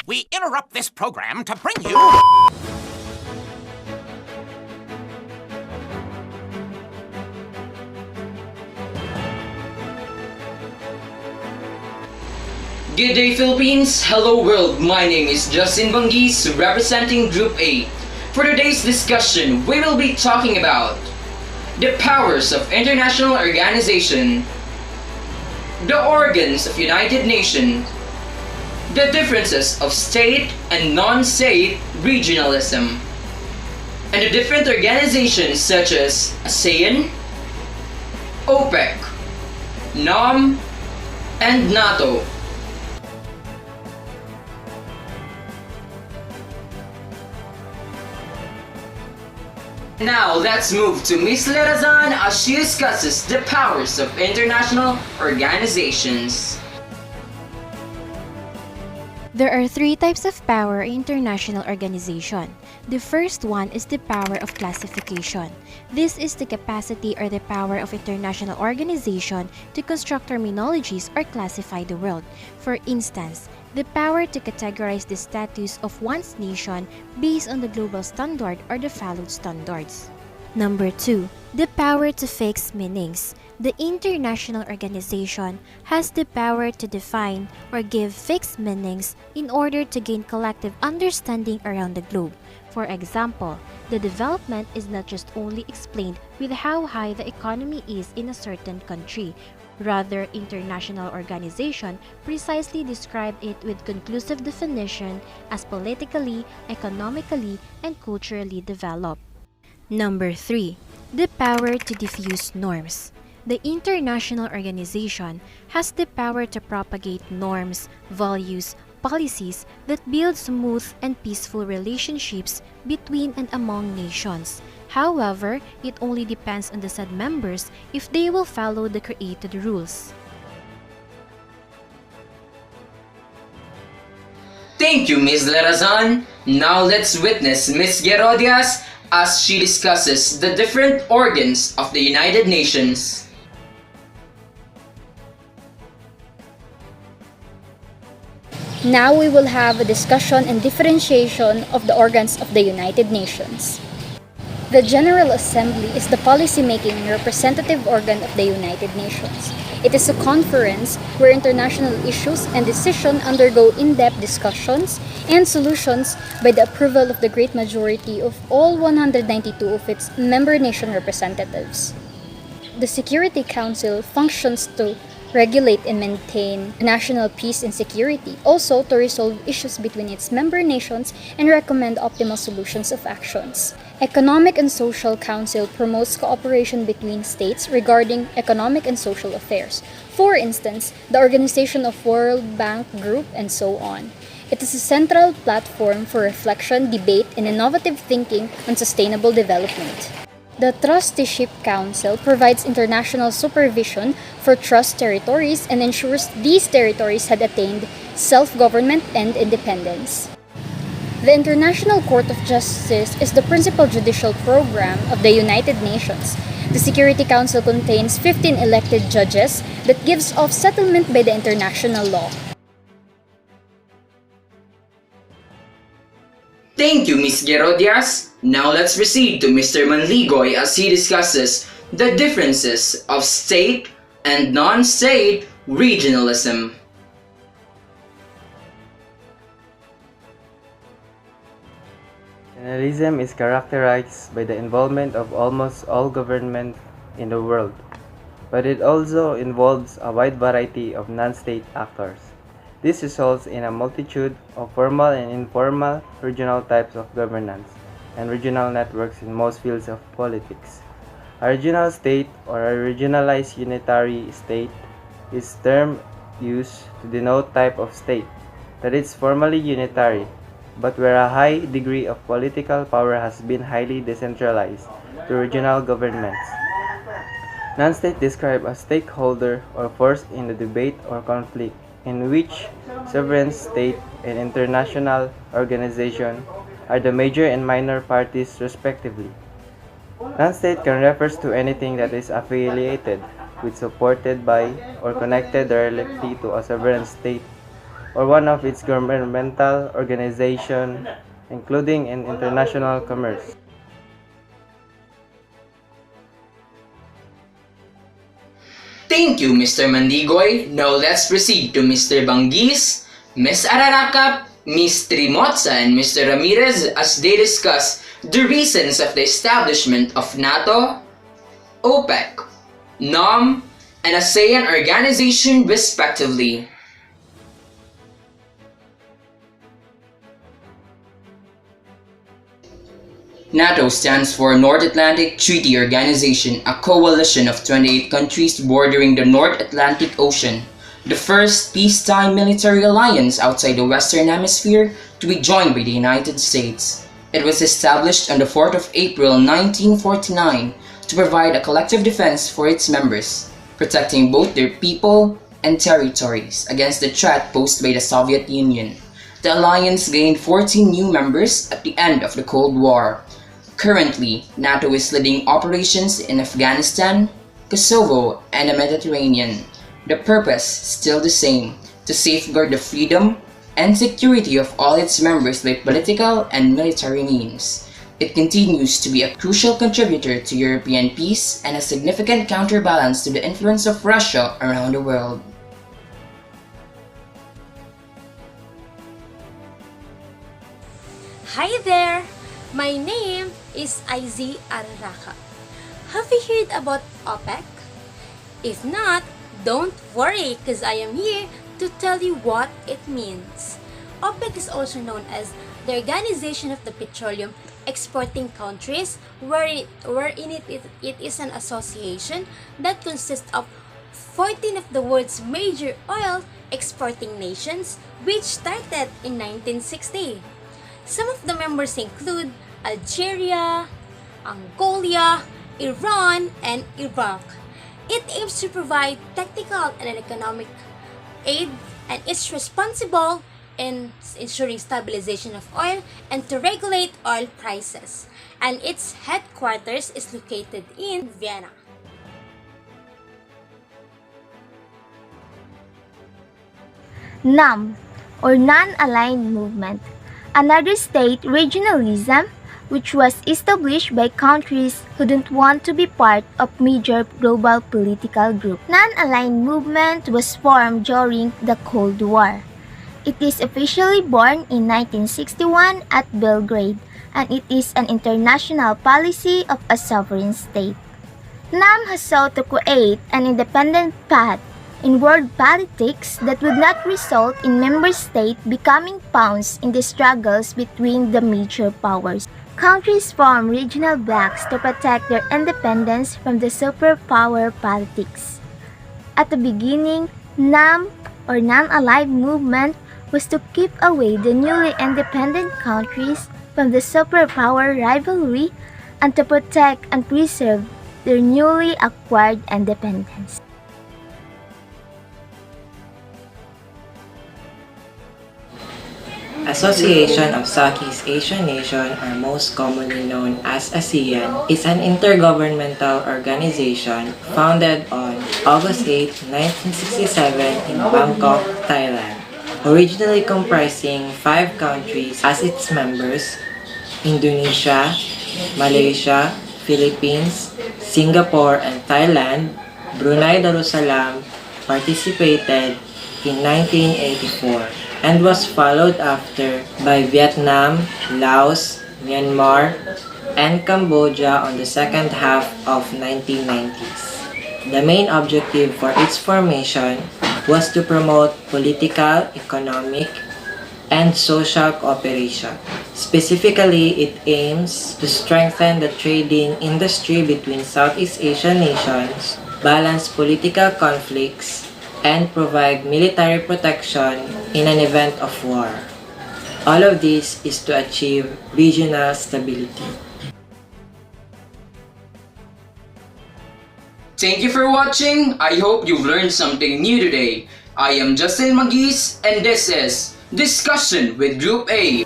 We interrupt this program to bring you... Good day, Philippines! Hello world! My name is Justin Bangis, representing Group A. For today's discussion, we will be talking about the powers of international organization, the organs of United Nations, the differences of state and non-state regionalism, and the different organizations such as ASEAN, OPEC, NOM, and NATO. Now let's move to Ms. Lerazan as she discusses the powers of international organizations. There are three types of power in international organization. The first one is the power of classification. This is the capacity or the power of international organization to construct terminologies or classify the world. For instance, the power to categorize the status of one's nation based on the global standard or the followed standards. Number 2. The power to fix meanings. The international organization has the power to define or give fixed meanings in order to gain collective understanding around the globe. For example, the development is not just only explained with how high the economy is in a certain country. Rather, international organization precisely describe it with conclusive definition as politically, economically, and culturally developed. Number 3. The power to diffuse norms. The international organization has the power to propagate norms, values, policies that build smooth and peaceful relationships between and among nations. However, it only depends on the said members if they will follow the created rules. Thank you, Ms. Lerazan. Now let's witness Ms. Gerodias as she discusses the different organs of the United Nations. Now we will have a discussion and differentiation of the organs of the United Nations. The General Assembly is the policy-making representative organ of the United Nations. It is a conference where international issues and decisions undergo in-depth discussions and solutions by the approval of the great majority of all 192 of its member nation representatives. The Security Council functions to regulate and maintain national peace and security, also to resolve issues between its member nations and recommend optimal solutions of actions. Economic and Social Council promotes cooperation between states regarding economic and social affairs. For instance, the organization of World Bank Group and so on. It is a central platform for reflection, debate, and innovative thinking on sustainable development. The Trusteeship Council provides international supervision for trust territories and ensures these territories had attained self-government and independence. The International Court of Justice is the principal judicial program of the United Nations. The Security Council contains 15 elected judges that gives off settlement by the international law. Thank you, Ms. Gerodias. Now let's proceed to Mr. Manligoy as he discusses the differences of state and non-state regionalism. Regionalism is characterized by the involvement of almost all governments in the world, but it also involves a wide variety of non-state actors. This results in a multitude of formal and informal regional types of governance and regional networks in most fields of politics. A regional state or a regionalized unitary state is term used to denote type of state that is formally unitary, but where a high degree of political power has been highly decentralized to regional governments. Non-state describe a stakeholder or force in the debate or conflict in which sovereign state and international organization are the major and minor parties respectively. Non-state can refer to anything that is affiliated with, supported by, or connected directly to a sovereign state or one of its governmental organizations, including in international commerce. Thank you, Mr. Mandigoy. Now let's proceed to Mr. Bangis, Ms. Ararakap, Ms. Trimotza, and Mr. Ramirez as they discuss the reasons of the establishment of NATO, OPEC, NOM, and ASEAN organization respectively. NATO stands for North Atlantic Treaty Organization, a coalition of 28 countries bordering the North Atlantic Ocean, the first peacetime military alliance outside the Western Hemisphere to be joined by the United States. It was established on the 4th of April 1949 to provide a collective defense for its members, protecting both their people and territories against the threat posed by the Soviet Union. The alliance gained 14 new members at the end of the Cold War. Currently, NATO is leading operations in Afghanistan, Kosovo, and the Mediterranean. The purpose still the same, to safeguard the freedom and security of all its members by political and military means. It continues to be a crucial contributor to European peace and a significant counterbalance to the influence of Russia around the world. Hi there! My name is Iz Arraka. Have you heard about OPEC? If not, don't worry because I am here to tell you what it means. OPEC is also known as the Organization of the Petroleum Exporting Countries, wherein it is an association that consists of 14 of the world's major oil exporting nations, which started in 1960. Some of the members include Algeria, Angola, Iran, and Iraq. It aims to provide technical and economic aid and is responsible in ensuring stabilization of oil and to regulate oil prices. And its headquarters is located in Vienna. NAM, or Non-Aligned Movement, another state regionalism which was established by countries who don't want to be part of major global political groups. Non-aligned movement was formed during the Cold War. It is officially born in 1961 at Belgrade, and it is an international policy of a sovereign state. NAM has sought to create an independent path in world politics that would not result in member states becoming pawns in the struggles between the major powers. Countries form regional blocs to protect their independence from the superpower politics. At the beginning, NAM, or Non-Aligned Movement, was to keep away the newly independent countries from the superpower rivalry and to protect and preserve their newly acquired independence. Association of Southeast Asian Nations, or most commonly known as ASEAN, is an intergovernmental organization founded on August 8, 1967 in Bangkok, Thailand. Originally comprising 5 countries as its members: Indonesia, Malaysia, Philippines, Singapore, and Thailand, Brunei Darussalam participated in 1984. And was followed after by Vietnam, Laos, Myanmar, and Cambodia on the second half of 1990s. The main objective for its formation was to promote political, economic, and social cooperation. Specifically, it aims to strengthen the trading industry between Southeast Asian nations, balance political conflicts, and provide military protection in an event of war. All of this is to achieve regional stability. Thank you for watching. I hope you've learned something new today. I am Justin Magis, and this is Discussion with Group A.